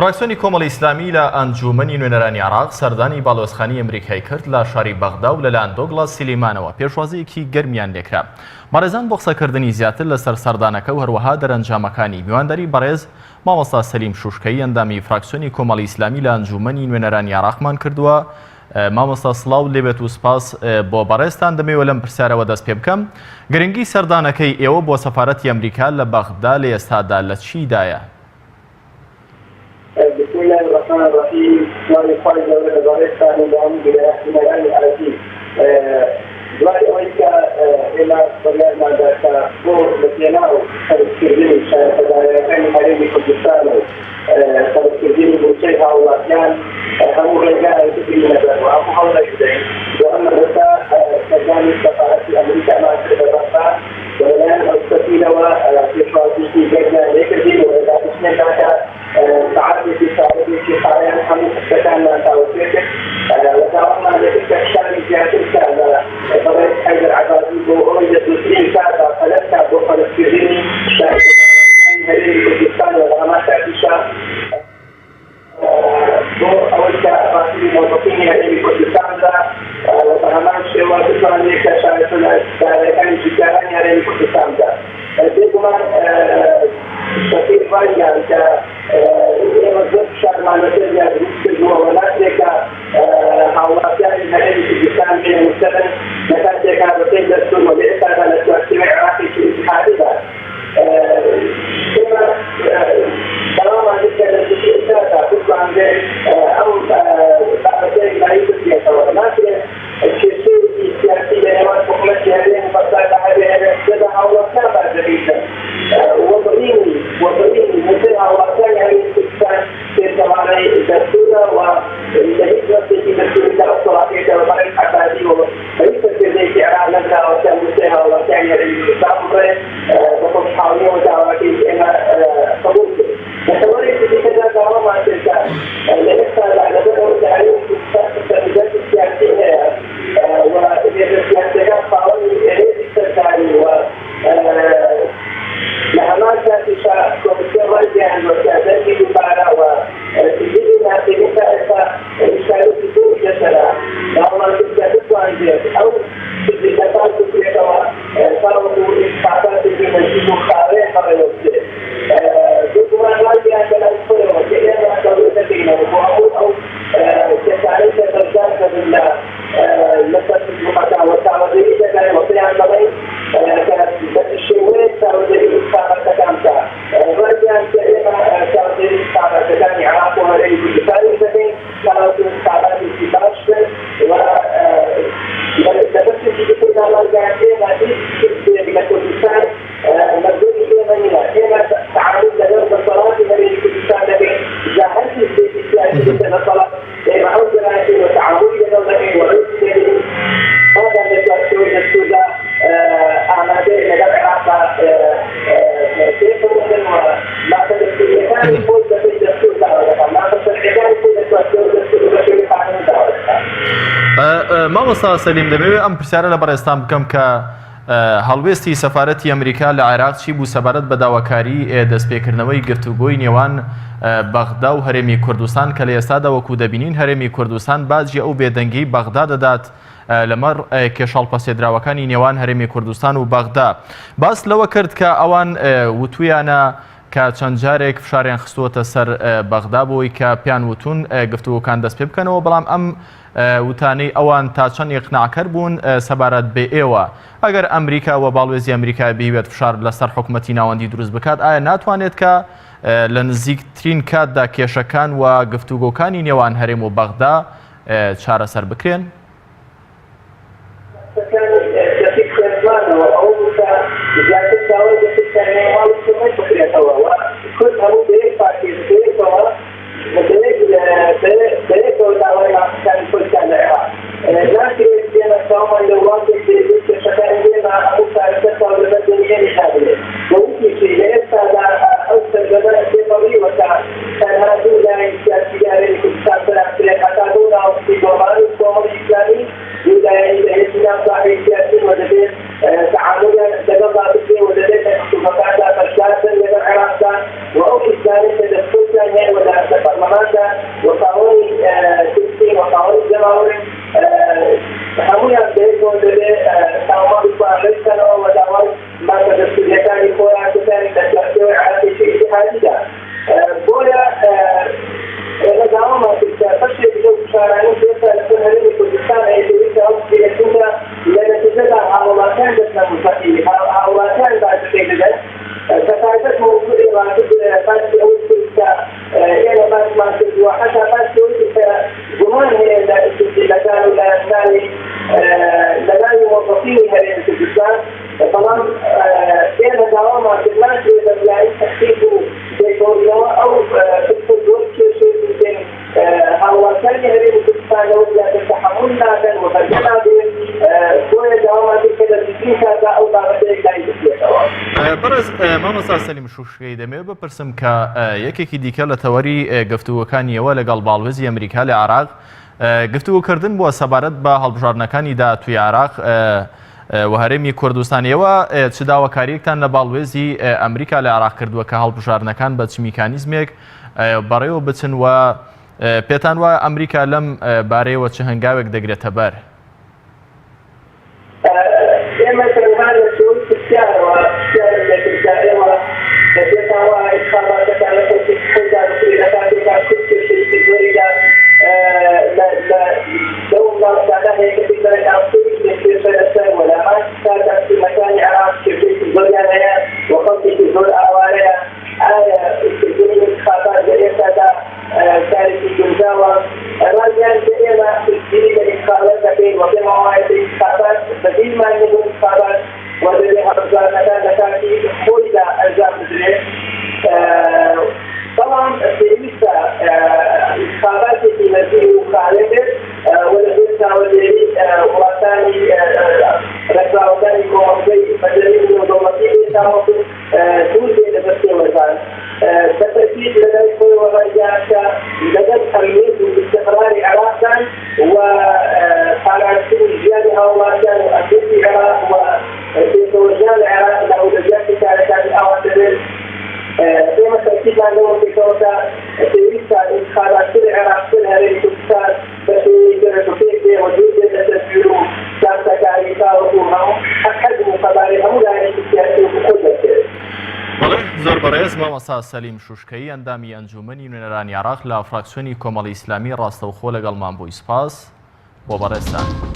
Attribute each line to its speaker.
Speaker 1: فراکسیۆنی کۆمەڵی ئیسلامی لە ئەنجومەنی نوێنەرانی عێراق سەردانی باڵۆزخانەی ئەمریکای کرد لە شاری بەغدا و لەلایەن دۆگڵاس سلیمانەوە پێشوازیەکی گەرمیان لێکرا. مەڕێزان بۆ قسەکردنی زیاتر لەسەر سەردانەکە و هەروەها دەرەنجامەکانی میواندەری بەڕێز مامۆستا سەلیم شوشکەی ئەندامی فراکسیۆنی کۆمەڵی ئیسلامی لە ئەنجومەنی نوێنەرانی عێراقمان کردووە. مامۆستا سڵاو لێبێت و سپاس بۆ بەڕێزتان دەمەوێت لەم پرسیارەوە دەست پێ بکەم. گرنگی سەردانەکەی ئێوە بۆ سەفارەتی ئەمریکا لە بەغدا لە ئێستادا لە چیدایە؟
Speaker 2: بسم الله الرحمن الرحيم. وعلى خالد الباريستان ودعم بالأهل العربي. دلوقتي أمريكا إلى بلادنا ذاك دور بسيناو فلسطيني كان حاليا كردستان فلسطيني بوشيها واللاتيان هم رجال تقريبا وأبو حول جدين وأما الرساء كان سفارة أمريكا مع البريطانية والآن السفينة وفي شواطئ جدة لكن وإذا اثنين ثلاثة تعدي في سعودية في حاليا حمد السكان توسيته وتعرفنا لتلك الشان في تلك قضية حيدر عبادي وأريد تسليم كذا فلسطين وفلسطيني كان هذه كردستان والغمات عائشة أول كأفاصيل موظفين هذه كردستان وغمات شوى تسليم كشارة كان جداران هذه كردستان ديكما كثير فايدة وظيفة شهر مع نتيجة بالجوا وناتج حوالات هذه كردستان من المستقبل نتيجة هذا الدستور وليس هذا التوسيع العراقي في الاتحادية كما طالما ذكر السياسات تطلع عن أو بعد ذلك لا يوجد سياسة ولكن الكثير السياسية نوع حكومة هذه المصالح هذه كذا حوالات بعد ذلك وضعيني مثل حوالات هذه السياسات في زمان الدستور والهجرة في دستور الصلاحية والبرد الحساسي وليس في ذلك على نبذة وتمسها وكان يستعمل وقد حاولوا وتعاونوا إلى قبول نتوري في كذا دعوة مع الشركات لنفس على بدء تعليم التنظيمات السياسية وإذا السياسيات قاوموا إليه التساري لهمان كانت كوميسيون رجعا وكذلك ببارا وتجدنا في مسائل إشكالات بدون جسرة لأولا تستطيع أن أو تجدتان تجدتها صاروا إسقاطات في منزل خارج فرنسي دوما راجعا كلام فرنسي وكأننا كويسة فينا أو كسارة ترجعنا بالله مثل المقاطعة والتعوذية كان وطيعا مغين كانت بس الشيوين تعوذية إسقاطات كامتا راجعا كأننا تعوذية إسقاطات كان عراقها لأي بجفاري فدين تعوذية إسقاطات إسقاطات لبس الجديد على الجانبين هذه في كردستان مبدئي يمنية هنا تعامل لدرجة الصلاة الذي كردستان لديه جاهز في السياسة الصلاة معه جنائي وتعامل لدرجة ورئيس لديه هذا الدستور أعماده لدى العراق كيف ممكن ولا تدستوريان يقول في الدستور دعوة ما تصدقان يقول الدستور قانون دعوة
Speaker 1: مامۆستا سەلیم دەمەوێت ئەم پرسیارە لە بەڕێستان بکەم کە هەڵوێستی سەفارەتی ئەمریکا لە عێراق چی بوو سەبارەت بە داواکاری دەستپێکردنەوەی گفتوگۆی نێوان بەغدا و هەرێمی کوردستان کە لە ئێستادا وەکو دەبینین هەرێمی کوردستان باجی ئەو بێدەنگی بەغدا دەدات لەمەڕ کێشاڵپەسێدراوەکانی نێوان هەرێمی کوردستان و بەغدا. باس لەوە کرد کە ئەوان وتویانە کە چەند جارێک فشاریان خستووەتە سەر بەغدا بۆی کە پیان وتون گفتوگۆکان دەست پێ بکەنەوە بەڵام ئەم وتانەی ئەوان تا چەند ئیقناعکەر بوون سەبارەت بێ ئێوە ئەگەر ئەمریکا و باڵێزی ئەمریکا بێوێت فشار لەسەر حکوومەتی ناوەندی دروست بکات ئایا ناتوانێت کە لە نزیکترین کاتدا کێشەکان و گفتوگۆکانی نێوان هەرێم و بەغدا چارەسەر بکرێن؟
Speaker 2: لكن أنا سأقوم بالواقع في شكاية مع أبو سعيد والمدنيين هذه وفي شيء ليس هذا أكثر جماعة في طريقة كان هؤلاء السياسيين الكتاب الأخير أتادون في جمال القوم الإسلامي إلى الإسلام صاحب السياسي ودليل تعاملا تجربة به ودليل خطوات فشلات من العراق وأو إسلام تدخل باوەڕێ هەمویان بەیەکەوە دەبێت تاوان بپارێزکەنەوە و داوای مادەستوریەکانی خۆیان بکەن لە چارچێوەی عەرەبێکی ئیتیحادیدا بۆیە ئێمە داوامان کرد کە بەشێک لەو شارانەی پێشە لەسەر هەرێمی کوردستان ئەیدەوێت ئەو پێشودا لە نەتیجەدا هاوڵاتیان دەچنە موسەقی هاوڵاتیان باشتێک دەدەن كتابت موضوع واجب بس أو كذا يعني بس ما تجوا حتى بس يقول كذا زمان هي لا كانوا لا ثاني لا موظفين هذه الكتاب طبعا كان دوام الناس إذا تحقيق بيتوريا أو تقدر شيء يمكن هو كان هذه الكتاب لو لا تتحملنا كان وفجأة كل دوام كذا بيجي كذا أو بعد ذلك
Speaker 1: بەڕێز مامۆستا سەلیم شوشکەی دەمەوێت بپرسم کە یەکێکی دیکە لە تەوەری گفتوگۆکانیەوە لەگەڵ باڵوێزی ئەمریکا لە عێراق گفتوگۆکردن بووە سەبارەت بە هەڵبژاردنەکانی داهاتووی عێراق و هەرێمی کوردستانیەوە چ داواکاریەکتان لە باڵوێزی ئەمریکا لە عێراق کردووە کە هەڵبژاردنەکان بە چ میکانیزمێک بەڕێوە بچن و پێتان وایە ئەمریکا لەم بارەیەوە چ هەنگاوێک دەگرێتە بەر؟
Speaker 2: إما كمان الشؤون السياسية والسياسية والسياسة والإخبارات كانت تكون إذا كانت كل شيء في الدنيا لو ما كان هيك في الدنيا أو في السياسة ولا ما كانت في مكان عراق في الدنيا وقت في الدنيا أولها في الدنيا الإخبارات جريمة كانت في الجزاوة رجال جريمة في الدنيا الإخبارات بين وبين مواعيد الإخبارات بديل ما يكون الإخبارات وذي هرجان كان في حول أرجام الدنيا طبعا في لسه الإخبارات في نزيه خالده ولسه والذي وثاني رجال ثاني كومبي مدرسة ودولتين كانوا توجه لبسيط مثلا بالتأكيد لدى كل ورجعت لدى تمييز واستقرار عراقا وعلى كل جانها وما كان أكيد العراق وفي توجه العراق له لجات كانت الأوامر فيما تأكيد أنه في كوتا في لسه الانتخابات في العراق في هذه الكتاب بشيء فيه وجود التسجيل كانت كارثة وقومها أحد مقابلها ولا يستطيع وكل شيء
Speaker 1: زۆر بەڕێز مامۆستا سەلیم شوشکەی ئەندامی ئەنجومەنی نوێنەرانی عێراق لە فراکسیۆنی کۆمەڵی ئیسلامی ڕاستەوخۆ لەگەڵمان بووی سپاس بۆ بەڕێزتان.